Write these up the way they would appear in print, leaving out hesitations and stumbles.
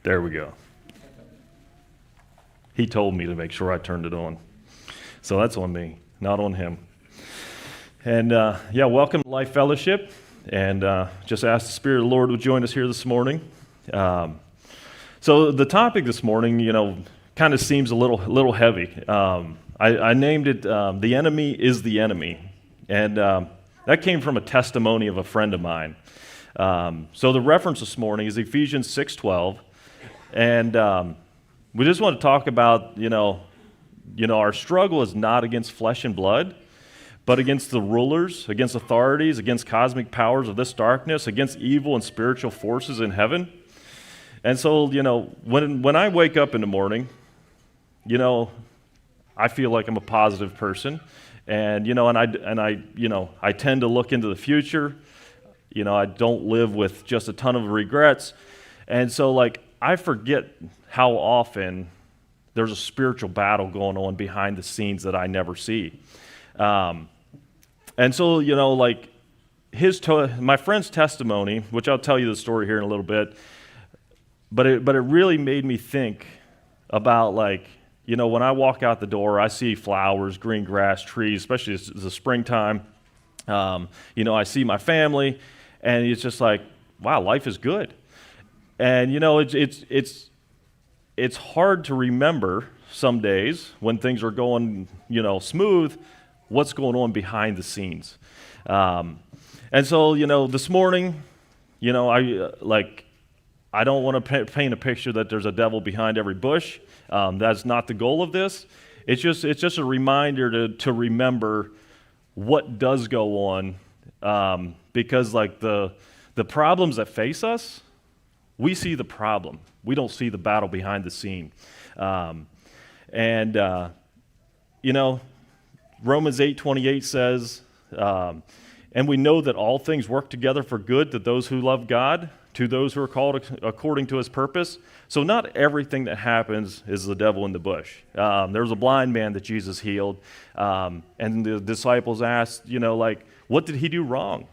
There we go. He told me to make sure I turned it on. So that's on me, not on him. And welcome to Life Fellowship. And just ask the Spirit of the Lord would join us here this morning. So the topic this morning, kind of seems a little heavy. I named it, The Enemy is the Enemy. And that came from a testimony of a friend of mine. So the reference this morning is Ephesians 6:12. And we just want to talk about, our struggle is not against flesh and blood, but against the rulers, against authorities, against cosmic powers of this darkness, against evil and spiritual forces in heaven. And so, when I wake up in the morning, I feel like I'm a positive person, and I tend to look into the future. I don't live with just a ton of regrets, and so I forget how often there's a spiritual battle going on behind the scenes that I never see. And so, my friend's testimony, which I'll tell you the story here in a little bit, but it really made me think about, when I walk out the door, I see flowers, green grass, trees, especially it's the springtime. I see my family, and it's just like, wow, life is good. And, it's hard to remember some days when things are going, smooth, what's going on behind the scenes. And so, this morning, I don't want to paint a picture that there's a devil behind every bush. That's not the goal of this. It's just a reminder to remember what does go on, because the problems that face us, we see the problem. We don't see the battle behind the scene. Romans 8:28 says, and we know that all things work together for good to those who love God, to those who are called according to his purpose. So not everything that happens is the devil in the bush. There was a blind man that Jesus healed, and the disciples asked, what did he do wrong?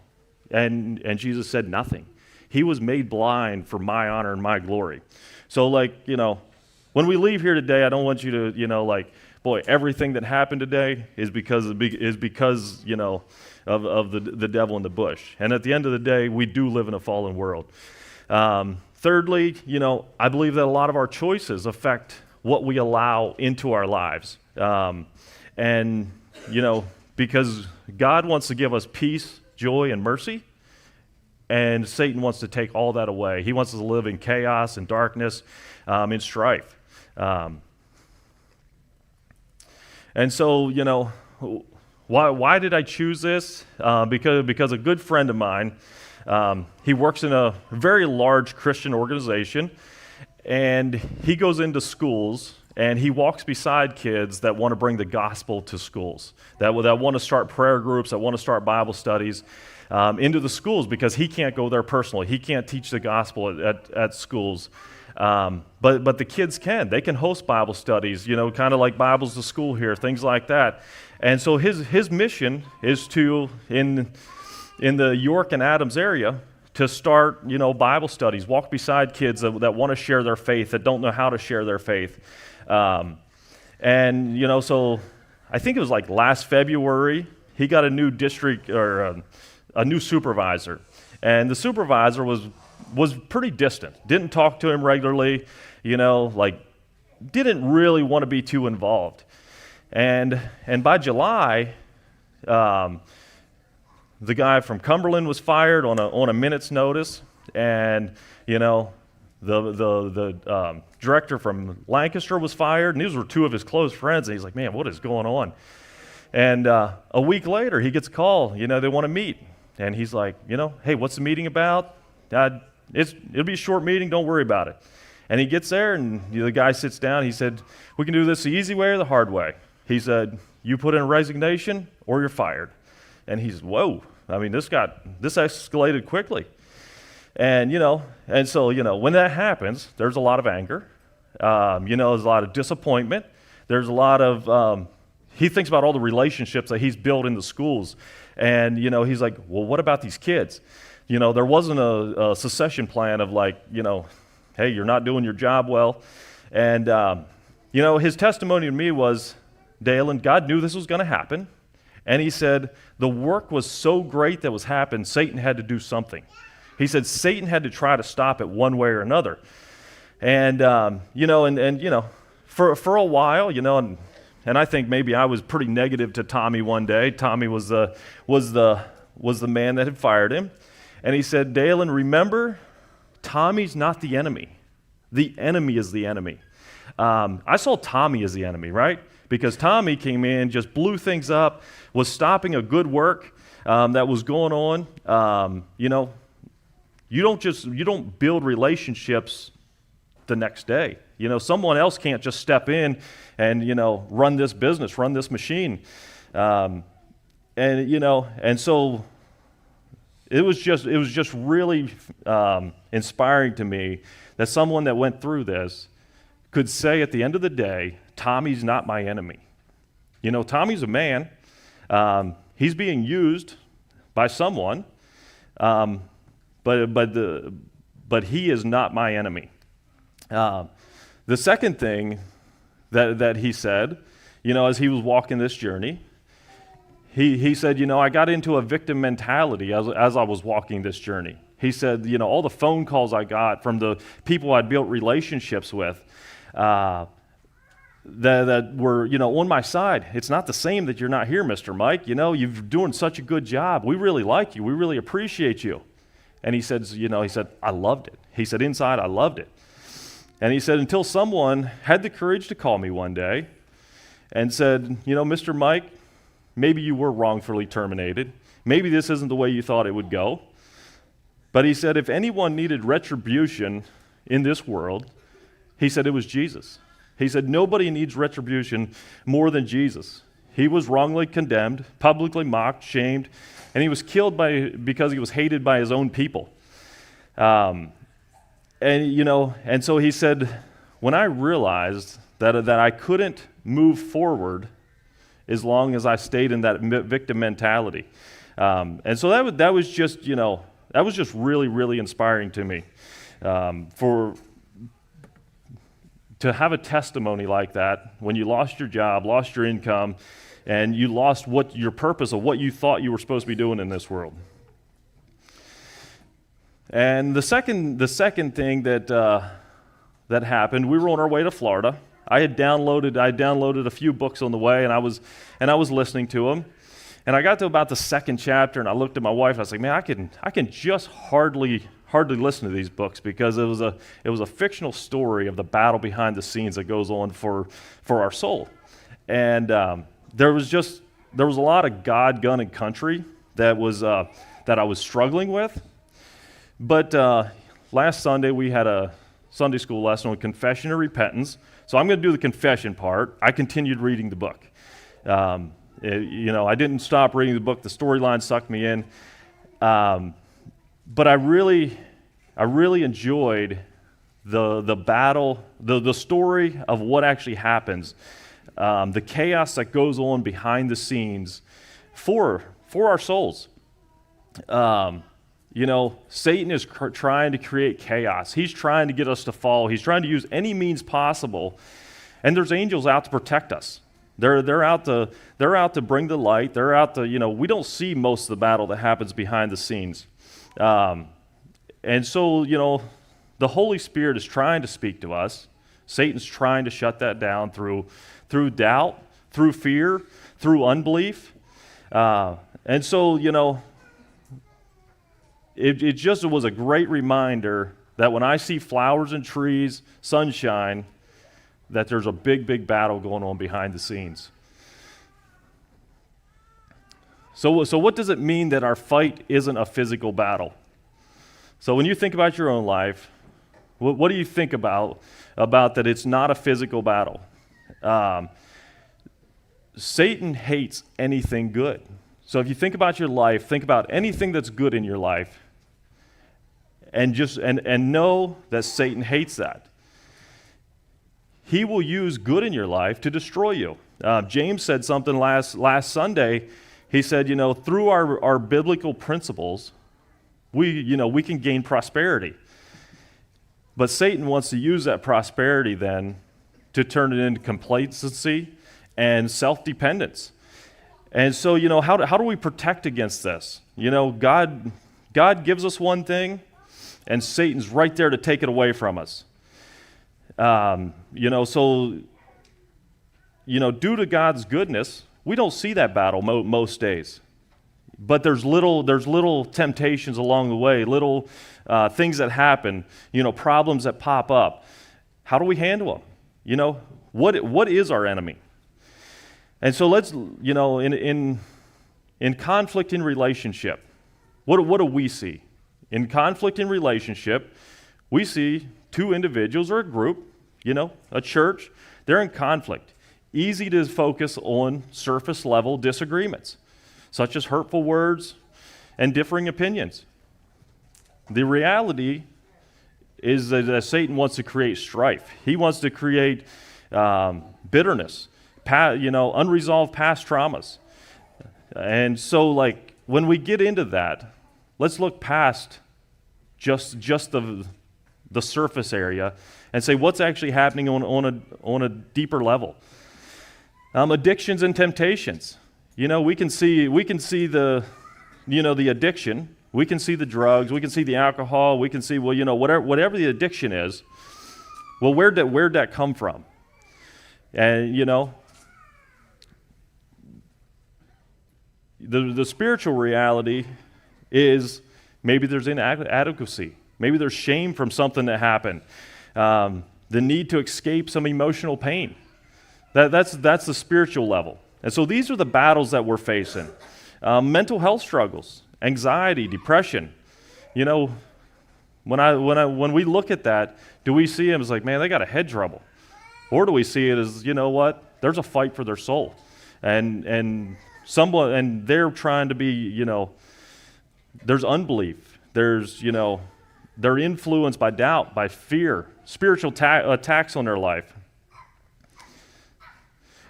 And Jesus said nothing. He was made blind for my honor and my glory. So when we leave here today, I don't want you to, boy, everything that happened today is because of the devil in the bush. And at the end of the day, we do live in a fallen world. Thirdly, I believe that a lot of our choices affect what we allow into our lives. Because God wants to give us peace, joy, and mercy, and Satan wants to take all that away. He wants us to live in chaos and darkness, in strife. And so, why did I choose this? Because a good friend of mine, he works in a very large Christian organization, and he goes into schools and he walks beside kids that want to bring the gospel to schools, that want to start prayer groups, that want to start Bible studies into the schools, because he can't go there personally. He can't teach the gospel at schools. But the kids can. They can host Bible studies, kind of like Bibles to School here, things like that. And so his mission is to, in the York and Adams area, to start, Bible studies, walk beside kids that want to share their faith, that don't know how to share their faith. So I think it was last February, he got a new district, or a new supervisor. And the supervisor was pretty distant, didn't talk to him regularly, didn't really want to be too involved. And by July, the guy from Cumberland was fired on a minute's notice, and the director from Lancaster was fired, and these were two of his close friends. And he's like, "Man, what is going on?" And a week later, he gets a call. They want to meet, and he's like, "Hey, what's the meeting about?" It'll be a short meeting. Don't worry about it. And he gets there, and the guy sits down. He said, "We can do this the easy way or the hard way." He said, "You put in a resignation, or you're fired." And he said, "Whoa! I mean, this escalated quickly." And so when that happens, there's a lot of anger. There's a lot of disappointment. There's a lot of he thinks about all the relationships that he's built in the schools, and he's like, "Well, what about these kids?" There wasn't a succession plan of hey, you're not doing your job well. And, his testimony to me was, Dalen, God knew this was going to happen. And he said, the work was so great that was happening, Satan had to do something. He said, Satan had to try to stop it one way or another. And, for a while, and I think maybe I was pretty negative to Tommy one day. Tommy was the man that had fired him. And he said, Dalen, remember, Tommy's not the enemy. The enemy is the enemy. I saw Tommy as the enemy, right? Because Tommy came in, just blew things up, was stopping a good work that was going on. You don't build relationships the next day. Someone else can't just step in and, run this business, run this machine. And so it was just really inspiring to me that someone that went through this could say at the end of the day, Tommy's not my enemy. Tommy's a man. He's being used by someone, but he is not my enemy. The second thing that he said, as he was walking this journey, he said, I got into a victim mentality as I was walking this journey. He said, all the phone calls I got from the people I'd built relationships with that were, on my side. It's not the same that you're not here, Mr. Mike. You're doing such a good job. We really like you. We really appreciate you. And he said, I loved it. He said, inside, I loved it. And he said, until someone had the courage to call me one day and said, Mr. Mike, maybe you were wrongfully terminated. Maybe this isn't the way you thought it would go. But he said, if anyone needed retribution in this world, he said it was Jesus. He said, nobody needs retribution more than Jesus. He was wrongly condemned, publicly mocked, shamed, and he was killed because he was hated by his own people. And so he said, when I realized that I couldn't move forward as long as I stayed in that victim mentality. And so that was just really, really inspiring to me. To have a testimony like that when you lost your job, lost your income, and you lost your purpose of what you thought you were supposed to be doing in this world. And the second thing that happened, we were on our way to Florida. I downloaded a few books on the way, and I was listening to them. And I got to about the second chapter, and I looked at my wife. And I was like, man, I can just hardly listen to these books because it was a fictional story of the battle behind the scenes that goes on for our soul. And there was a lot of God, gun, and country that I was struggling with. But last Sunday we had a Sunday school lesson on confession and repentance. So I'm going to do the confession part. I continued reading the book. I didn't stop reading the book. The storyline sucked me in. But I really enjoyed the battle, the story of what actually happens, the chaos that goes on behind the scenes for our souls. Satan is trying to create chaos. He's trying to get us to fall. He's trying to use any means possible. And there's angels out to protect us. They're out to bring the light. They're out to, we don't see most of the battle that happens behind the scenes. And so, the Holy Spirit is trying to speak to us. Satan's trying to shut that down through doubt, through fear, through unbelief. And so, it just was a great reminder that when I see flowers and trees, sunshine, that there's a big, big battle going on behind the scenes. So what does it mean that our fight isn't a physical battle? So when you think about your own life, what do you think about that it's not a physical battle? Satan hates anything good. So if you think about your life, think about anything that's good in your life, and know that Satan hates that. He will use good in your life to destroy you. James said something last Sunday. He said, through our biblical principles, we can gain prosperity. But Satan wants to use that prosperity then to turn it into complacency and self-dependence. And so, how do we protect against this? God gives us one thing, and Satan's right there to take it away from us. Due to God's goodness, we don't see that battle most days. But there's little temptations along the way, little things that happen, problems that pop up. How do we handle them? What is our enemy? And so let's, in conflict in relationship, what do we see? In conflict in relationship, we see two individuals or a group, a church, they're in conflict. Easy to focus on surface level disagreements, such as hurtful words and differing opinions. The reality is that Satan wants to create strife. He wants to create bitterness, unresolved past traumas. And so, when we get into that, let's look past just the surface area and say what's actually happening on a deeper level. Addictions and temptations. We can see the addiction. We can see the drugs. We can see the alcohol. We can see whatever the addiction is. Well, where'd that come from? And the spiritual reality is maybe there's inadequacy. Maybe there's shame from something that happened. The need to escape some emotional pain. That's the spiritual level. And so these are the battles that we're facing. Mental health struggles, anxiety, depression. When we look at that, do we see them as like, man, they got a head trouble? Or do we see it as, there's a fight for their soul. And they're trying to be, there's unbelief. There's, they're influenced by doubt, by fear, spiritual attacks on their life.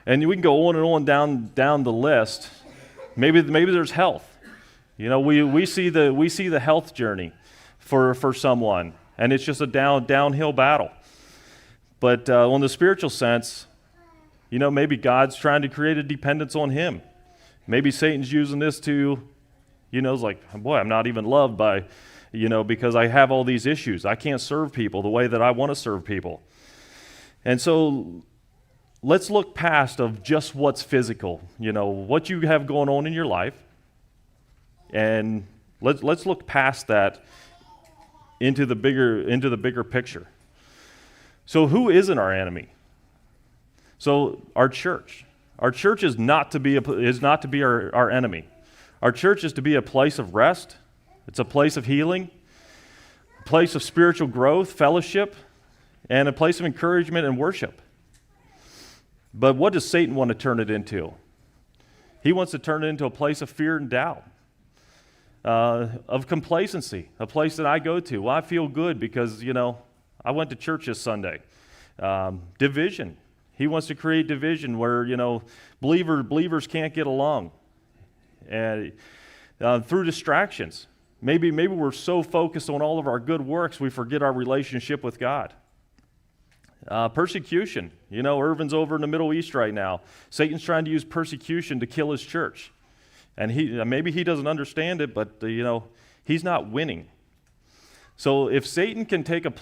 And we can go on and on down the list. Maybe there's health. We see the health journey for someone, and it's just a downhill battle. But on the spiritual sense, maybe God's trying to create a dependence on Him. Maybe Satan's using this to, it's like, boy, I'm not even loved by, because I have all these issues. I can't serve people the way that I want to serve people. And so let's look past of just what's physical, what you have going on in your life, and let's look past that into the bigger picture. So who isn't our enemy? So our church is not to be our enemy. Our church is to be a place of rest. It's a place of healing, a place of spiritual growth, fellowship, and a place of encouragement and worship. But what does Satan want to turn it into? He wants to turn it into a place of fear and doubt, of complacency, a place that I go to. Well, I feel good because, I went to church this Sunday. Division. He wants to create division where, believers can't get along. And through distractions. Maybe we're so focused on all of our good works, we forget our relationship with God. Persecution. Irvin's over in the Middle East right now. Satan's trying to use persecution to kill his church. And maybe he doesn't understand it, but, he's not winning. So if Satan can take a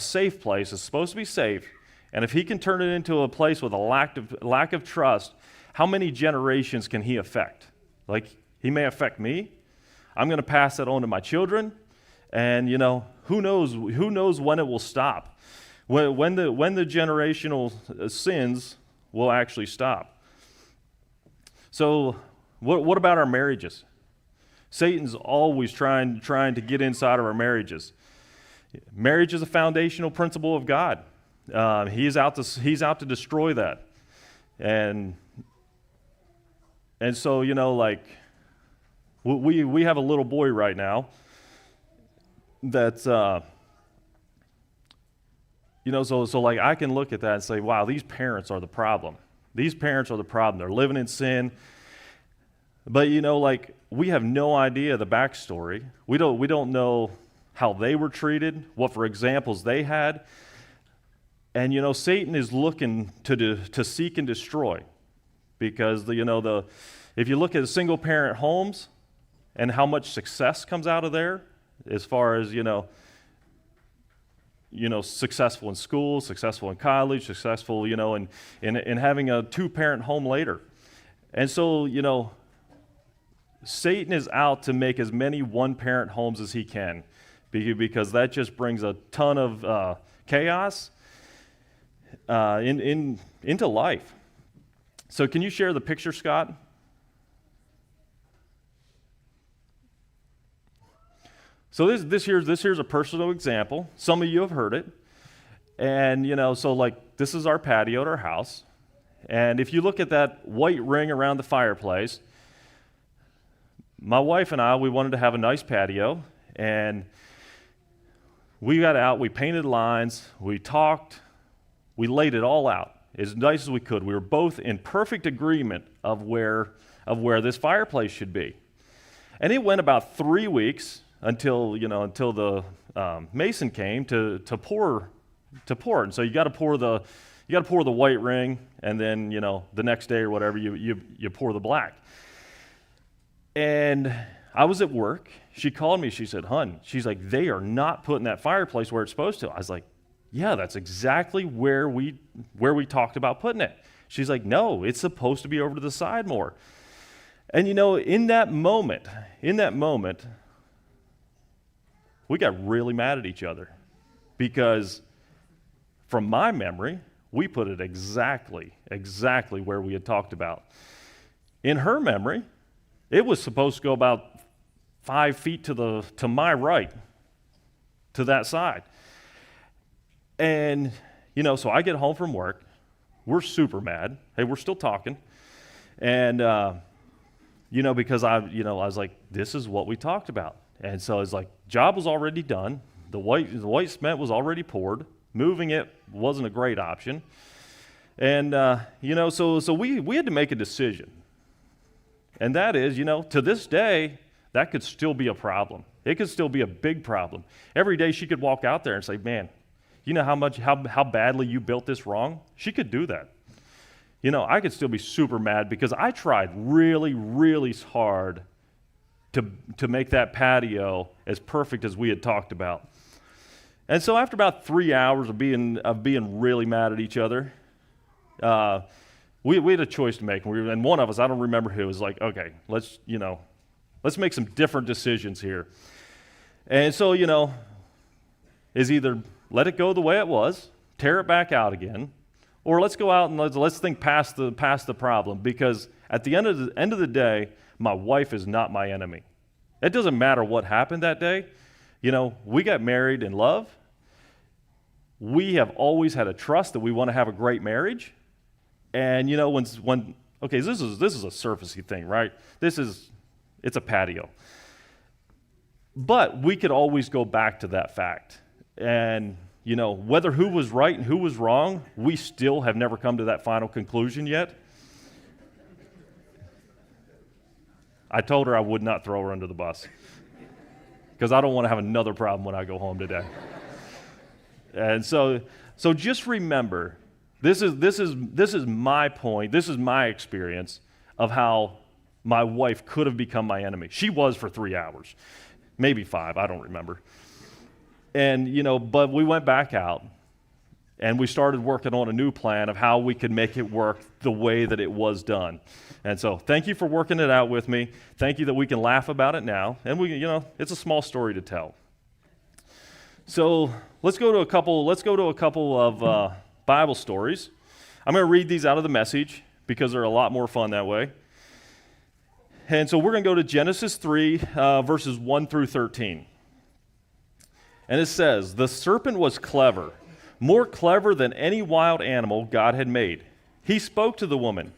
safe place, it's supposed to be safe, and if he can turn it into a place with a lack of trust, how many generations can he affect? He may affect me. I'm going to pass that on to my children, and, who knows when it will stop. When the generational sins will actually stop. So what about our marriages? Satan's always trying to get inside of our marriages. Marriage is a foundational principle of God. He's out to destroy that. And so, we have a little boy right now that's so I can look at that and say, wow, these parents are the problem. These parents are the problem. They're living in sin. But we have no idea the backstory. We don't know how they were treated, what for examples they had. And, Satan is looking to seek and destroy, because, if you look at single-parent homes and how much success comes out of there, as far as, successful in school, successful in college, successful, in having a two-parent home later. And so, Satan is out to make as many one-parent homes as he can, because that just brings a ton of chaos into life. So can you share the picture, Scott? So this here's a personal example. Some of you have heard it. And, this is our patio at our house. And if you look at that white ring around the fireplace, my wife and we wanted to have a nice patio. And we got out, we painted lines, we talked, we laid it all out as nice as we could. We were both in perfect agreement of where this fireplace should be. And it went about 3 weeks until the mason came to pour it. And so you got to pour the white ring, and then the next day or whatever you pour the black. And I was at work. She called me. She said, "Hun," she's like, "they are not putting that fireplace where it's supposed to." I was like, "Yeah, that's exactly where we talked about putting it." She's like, "No, it's supposed to be over to the side more." And in that moment, we got really mad at each other, because from my memory, we put it exactly where we had talked about. In her memory, it was supposed to go about 5 feet to my right, to that side. And, so I get home from work. We're super mad. Hey, we're still talking. And, because I was like, this is what we talked about. And so it's like, job was already done. The white cement was already poured. Moving it wasn't a great option. And, so we had to make a decision. And that is, to this day, that could still be a problem. It could still be a big problem. Every day she could walk out there and say, "Man, you know how badly you built this wrong?" She could do that. I could still be super mad because I tried really, really hard to make that patio as perfect as we had talked about. And so after about 3 hours of being really mad at each other, we had a choice to make. And one of us, I don't remember who, was like, "Okay, let's make some different decisions here." And so, is either let it go the way it was, tear it back out again, or let's go out and let's think past the problem, because at the end of the day, my wife is not my enemy. It doesn't matter what happened that day. We got married in love. We have always had a trust that we want to have a great marriage. And when okay, this is a surfacey thing, right? It's a patio. But we could always go back to that fact. And whether who was right and who was wrong, we still have never come to that final conclusion yet. I told her I would not throw her under the bus, because I don't want to have another problem when I go home today. And so just remember, this is my point. This is my experience of how my wife could have become my enemy. She was for 3 hours, maybe 5. I don't remember. And but we went back out, and we started working on a new plan of how we could make it work the way that it was done. And so thank you for working it out with me. Thank you that we can laugh about it now. And it's a small story to tell. So let's go to a couple of Bible stories. I'm going to read these out of the Message because they're a lot more fun that way. And so we're going to go to Genesis 3, verses 1 through 13. And it says, "The serpent was clever, more clever than any wild animal God had made. He spoke to the woman,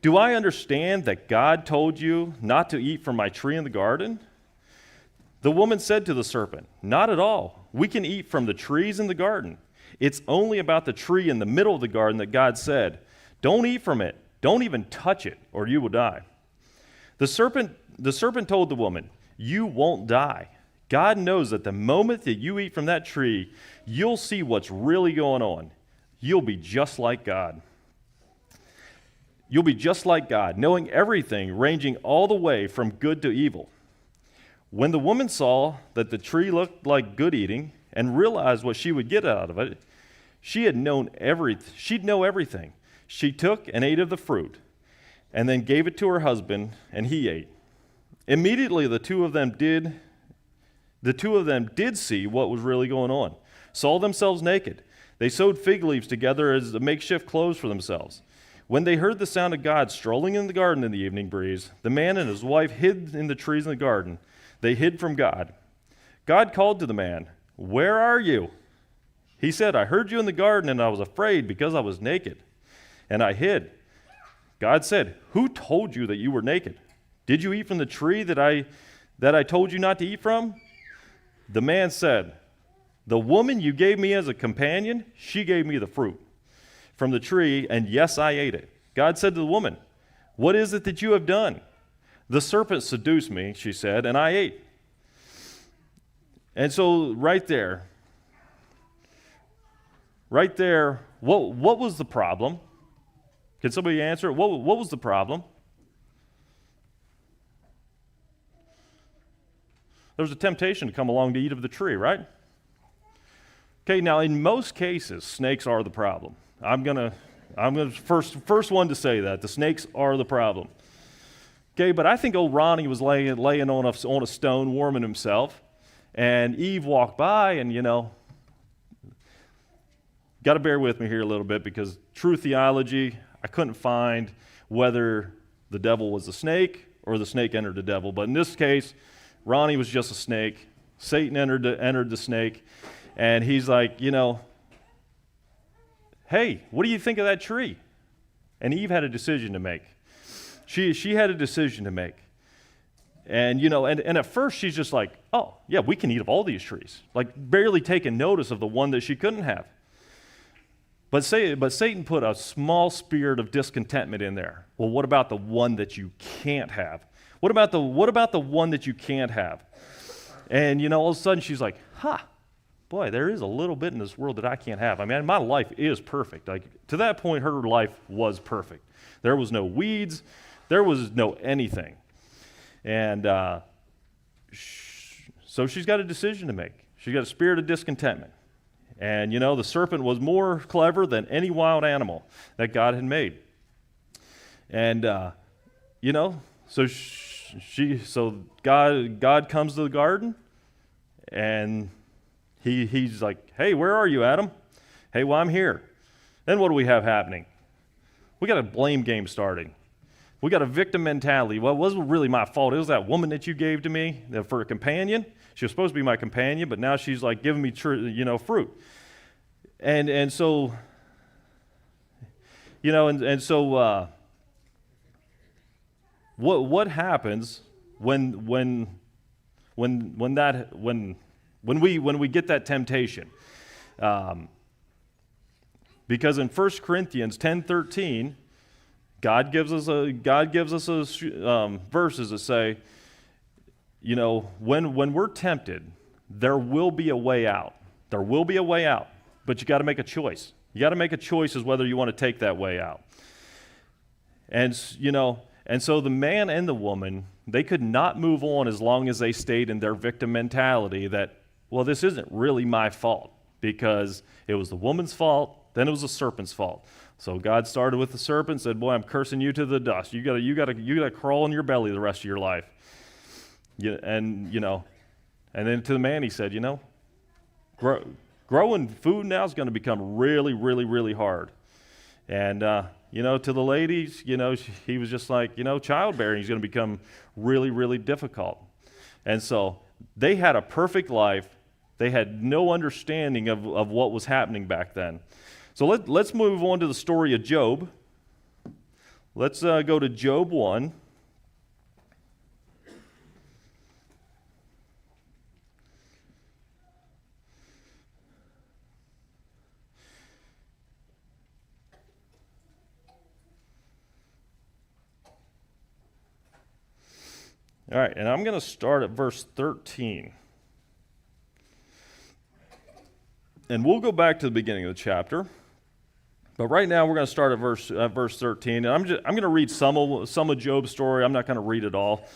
'Do I understand that God told you not to eat from my tree in the garden?' The woman said to the serpent, 'Not at all. We can eat from the trees in the garden. It's only about the tree in the middle of the garden that God said, "Don't eat from it. Don't even touch it, or you will die." The serpent told the woman, "You won't die. God knows that the moment that you eat from that tree, you'll see what's really going on. You'll be just like God. You'll be just like God, knowing everything, ranging all the way from good to evil. When the woman saw that the tree looked like good eating and realized what she would get out of it, she'd know everything. She took and ate of the fruit and then gave it to her husband, and he ate. Immediately the two of them did see what was really going on, saw themselves naked. They sewed fig leaves together as makeshift clothes for themselves. When they heard the sound of God strolling in the garden in the evening breeze, the man and his wife hid in the trees in the garden. They hid from God. God called to the man, "Where are you?" He said, "I heard you in the garden, and I was afraid because I was naked, and I hid." God said, "Who told you that you were naked? Did you eat from the tree that I told you not to eat from?" The man said, "The woman you gave me as a companion, she gave me the fruit from the tree, and yes, I ate it." God said to the woman, "What is it that you have done?" "The serpent seduced me," she said, "and I ate." And so right there, what was the problem? Can somebody answer? What was the problem? There was a temptation to come along to eat of the tree, right? Okay, now in most cases, snakes are the problem. I'm gonna first one to say that the snakes are the problem. Okay, but I think old Ronnie was laying on a stone, warming himself, and Eve walked by, and got to bear with me here a little bit because true theology, I couldn't find whether the devil was the snake or the snake entered the devil. But in this case, Ronnie was just a snake. Satan entered the snake, and he's like, "Hey, what do you think of that tree?" And Eve had a decision to make. She had a decision to make. And and at first she's just like, "Oh, yeah, we can eat of all these trees." Like barely taking notice of the one that she couldn't have. But Satan put a small spirit of discontentment in there. Well, what about the one that you can't have? What about the one that you can't have? And all of a sudden she's like, boy, there is a little bit in this world that I can't have. I mean, my life is perfect. Like to that point, her life was perfect. There was no weeds, there was no anything. And so she's got a decision to make. She's got a spirit of discontentment. And the serpent was more clever than any wild animal that God had made. And so God comes to the garden, and he's like, "Hey, where are you, Adam?" "Hey, well, I'm here." Then what do we have happening? We got a blame game starting. We got a victim mentality. Well, it wasn't really my fault. It was that woman that you gave to me for a companion. She was supposed to be my companion, but now she's like giving me fruit. And so what happens when we get that temptation? Because in 1 Corinthians 10:13, God gives us verses that say, when we're tempted, there will be a way out. There will be a way out, but you got to make a choice. You got to make a choice as whether you want to take that way out. And so the man and the woman, they could not move on as long as they stayed in their victim mentality that, well, this isn't really my fault because it was the woman's fault, then it was the serpent's fault. So God started with the serpent, said, "Boy, I'm cursing you to the dust. You gotta crawl in your belly the rest of your life." And then to the man he said, growing food now is going to become really, really, really hard. And to the ladies, he was just like, childbearing is going to become really, really difficult. And so they had a perfect life. They had no understanding of what was happening back then. So let's move on to the story of Job. Let's go to Job 1. All right, and I'm going to start at verse 13. And we'll go back to the beginning of the chapter. But right now we're going to start at verse 13. And I'm going to read some of Job's story. I'm not going to read it all.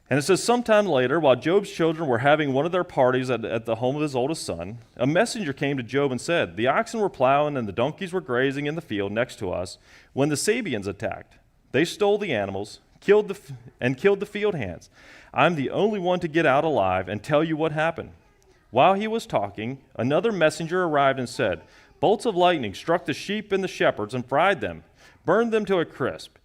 And it says, sometime later, while Job's children were having one of their parties at the home of his oldest son, a messenger came to Job and said, the oxen were plowing and the donkeys were grazing in the field next to us when the Sabeans attacked. They stole the animals, killed the field hands. I'm the only one to get out alive and tell you what happened. While he was talking, another messenger arrived and said, bolts of lightning struck the sheep and the shepherds and fried them, burned them to a crisp.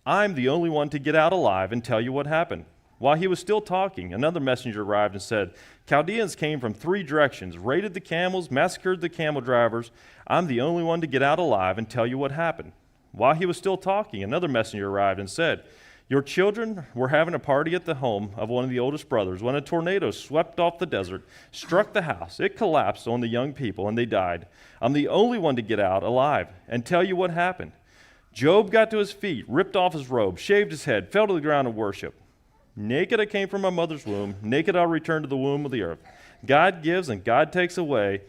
I'm the only one to get out alive and tell you what happened. While he was still talking, another messenger arrived and said, Chaldeans came from 3 directions, raided the camels, massacred the camel drivers. I'm the only one to get out alive and tell you what happened. While he was still talking, another messenger arrived and said, your children were having a party at the home of one of the oldest brothers when a tornado swept off the desert, struck the house. It collapsed on the young people, and they died. I'm the only one to get out alive and tell you what happened. Job got to his feet, ripped off his robe, shaved his head, fell to the ground and worshiped. Naked I came from my mother's womb, naked I'll return to the womb of the earth. God gives and God takes away.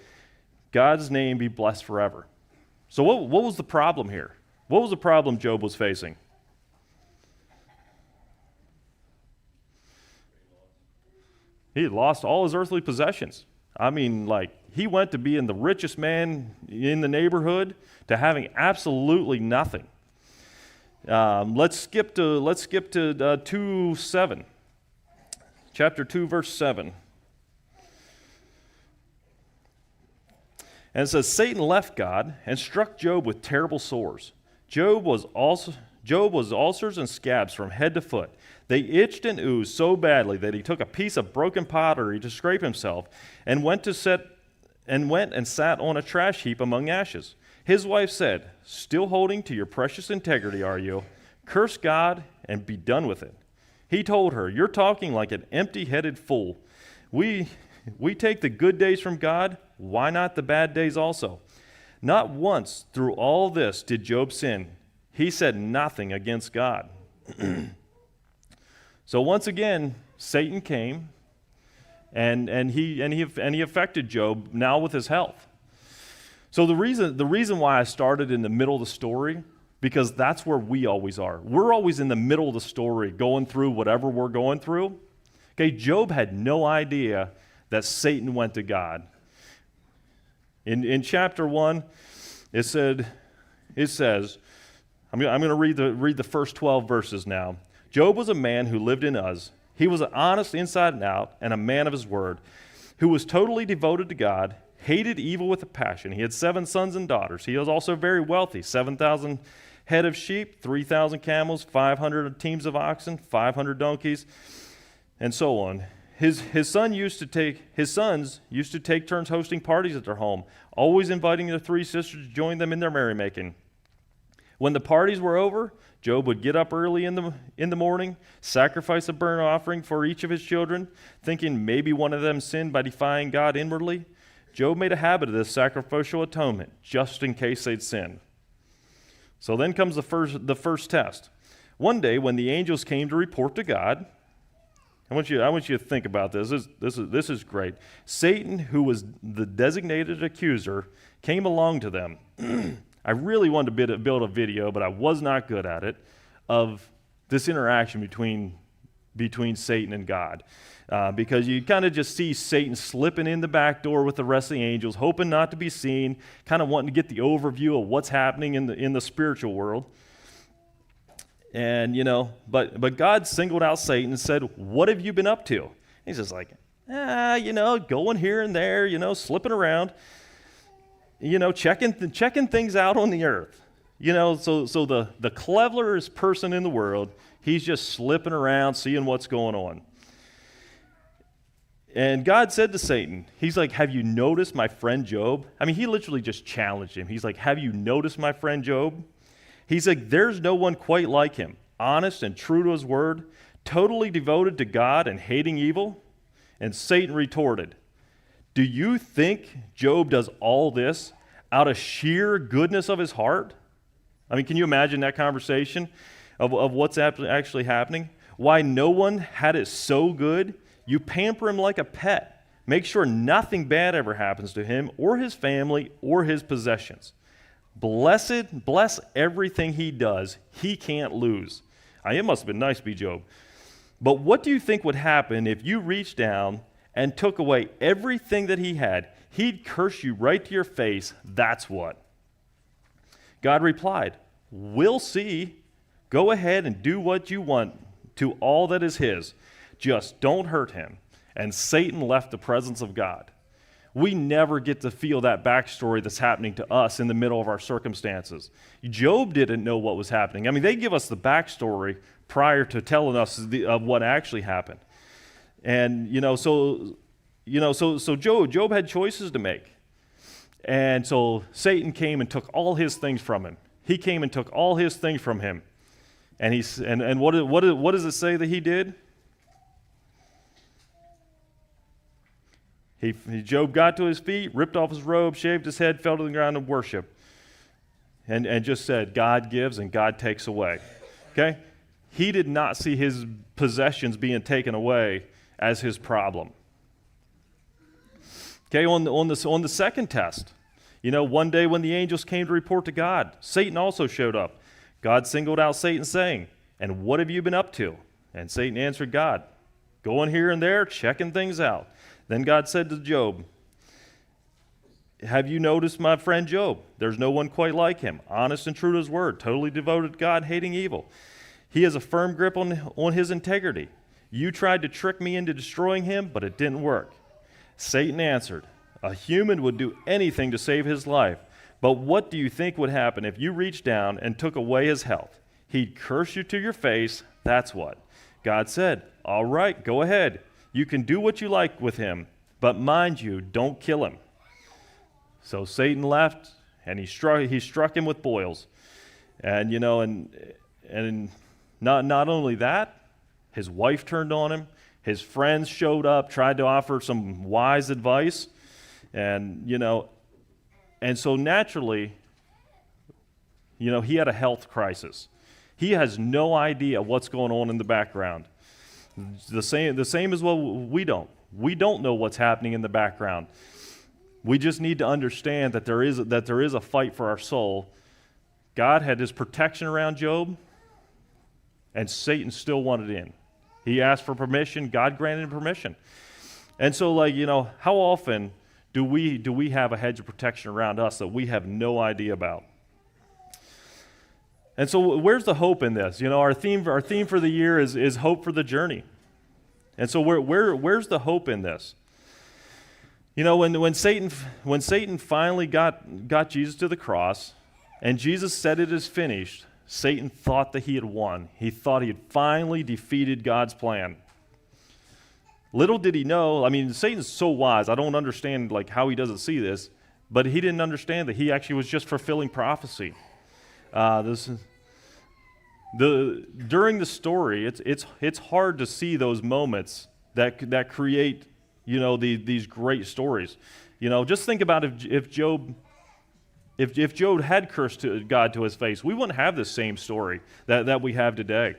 God's name be blessed forever. So what was the problem here? What was the problem Job was facing? He had lost all his earthly possessions. I mean, like, he went to being the richest man in the neighborhood to having absolutely nothing. Let's skip to 2:7. Chapter 2, verse 7. And it says, Satan left God and struck Job with terrible sores. Job was ulcers and scabs from head to foot. They itched and oozed so badly that he took a piece of broken pottery to scrape himself and went and sat on a trash heap among ashes. His wife said, still holding to your precious integrity, are you? Curse God and be done with it. He told her, you're talking like an empty-headed fool. We take the good days from God. Why not the bad days also? Not once through all this did Job sin. He said nothing against God. So once again, Satan came, and he affected Job now with his health. So the reason why I started in the middle of the story, because that's where we always are. We're always in the middle of the story, going through whatever we're going through. Okay, Job had no idea that Satan went to God. In chapter 1, it says, I'm going to read the first 12 verses now. Job was a man who lived in Uz. He was honest inside and out and a man of his word, who was totally devoted to God, hated evil with a passion. He had 7 sons and daughters. He was also very wealthy, 7,000 head of sheep, 3,000 camels, 500 teams of oxen, 500 donkeys, and so on. His sons used to take turns hosting parties at their home, always inviting their 3 sisters to join them in their merrymaking. When the parties were over, Job would get up early in the morning, sacrifice a burnt offering for each of his children, thinking maybe one of them sinned by defying God inwardly. Job made a habit of this sacrificial atonement, just in case they'd sin. So then comes the first test. One day, when the angels came to report to God, I want you to think about this. This is great. Satan, who was the designated accuser, came along to them. I really wanted to build a video, but I was not good at it, of this interaction between Satan and God. Because you kind of just see Satan slipping in the back door with the rest of the angels, hoping not to be seen, kind of wanting to get the overview of what's happening in the spiritual world. And, but God singled out Satan and said, what have you been up to? He's just like, going here and there, slipping around, checking things out on the earth. So the cleverest person in the world, he's just slipping around, seeing what's going on. And God said to Satan, he's like, have you noticed my friend Job? I mean, he literally just challenged him. He's like, have you noticed my friend Job? He's like, there's no one quite like him, honest and true to his word, totally devoted to God and hating evil. And Satan retorted, do you think Job does all this out of sheer goodness of his heart? I mean, can you imagine that conversation of what's actually happening? Why no one had it so good? You pamper him like a pet, Make sure nothing bad ever happens to him or his family or his possessions. Bless everything he does. He can't lose. It must have been nice to be Job. But what do you think would happen if you reached down and took away everything that he had? He'd curse you right to your face. That's what. God replied, we'll see. Go ahead and do what you want to all that is his. Just don't hurt him. And Satan left the presence of God. We never get to feel that backstory that's happening to us in the middle of our circumstances. Job didn't know what was happening. I mean, they give us the backstory prior to telling us of what actually happened. And, so Job had choices to make. And so Satan came and took all his things from him. He came and took all his things from him. And what does it say that he did? Job got to his feet, ripped off his robe, shaved his head, fell to the ground and worshiped. And just said, God gives and God takes away. Okay? He did not see his possessions being taken away as his problem. Okay, on the second test, one day when the angels came to report to God, Satan also showed up. God singled out Satan, saying, and what have you been up to? And Satan answered God, going here and there, checking things out. Then God said to Job, have you noticed my friend Job? There's no one quite like him, honest and true to his word, totally devoted to God, hating evil. He has a firm grip on his integrity. You tried to trick me into destroying him, but it didn't work. Satan answered, a human would do anything to save his life, but what do you think would happen if you reached down and took away his health? He'd curse you to your face, that's what. God said, all right, go ahead. You can do what you like with him, but mind you, don't kill him. So Satan left, and he struck him with boils. And not only that, his wife turned on him. His friends showed up, tried to offer some wise advice, and so naturally, he had a health crisis. He has no idea what's going on in the background. The same as what we don't. We don't know what's happening in the background. We just need to understand that there is a fight for our soul. God had his protection around Job, and Satan still wanted in. He asked for permission. God granted him permission. And so, how often do we have a hedge of protection around us that we have no idea about? And so where's the hope in this? Our theme for the year is hope for the journey. And so where's the hope in this? When Satan finally got Jesus to the cross, and Jesus said it is finished, Satan thought that he had won. He thought he had finally defeated God's plan. Little did he know, Satan's so wise, I don't understand how he doesn't see this, but he didn't understand that he actually was just fulfilling prophecy. During the story, it's hard to see those moments that create these great stories. Just think about if Job had cursed God to his face, we wouldn't have this same story that we have today.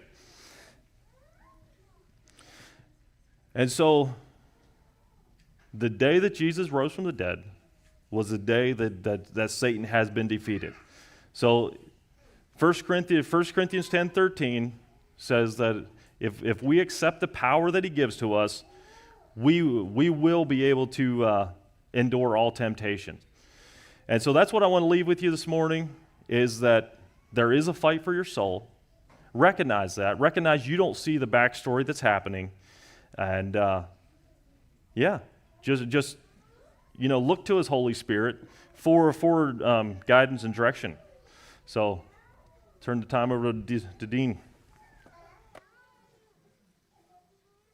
And so, the day that Jesus rose from the dead was the day that Satan has been defeated. So, 1 Corinthians 10:13 says that if we accept the power that he gives to us, we will be able to endure all temptations. And so that's what I want to leave with you this morning, is that there is a fight for your soul. Recognize that. Recognize you don't see the backstory that's happening. And just look to his Holy Spirit for guidance and direction. So turn the time over to Dean.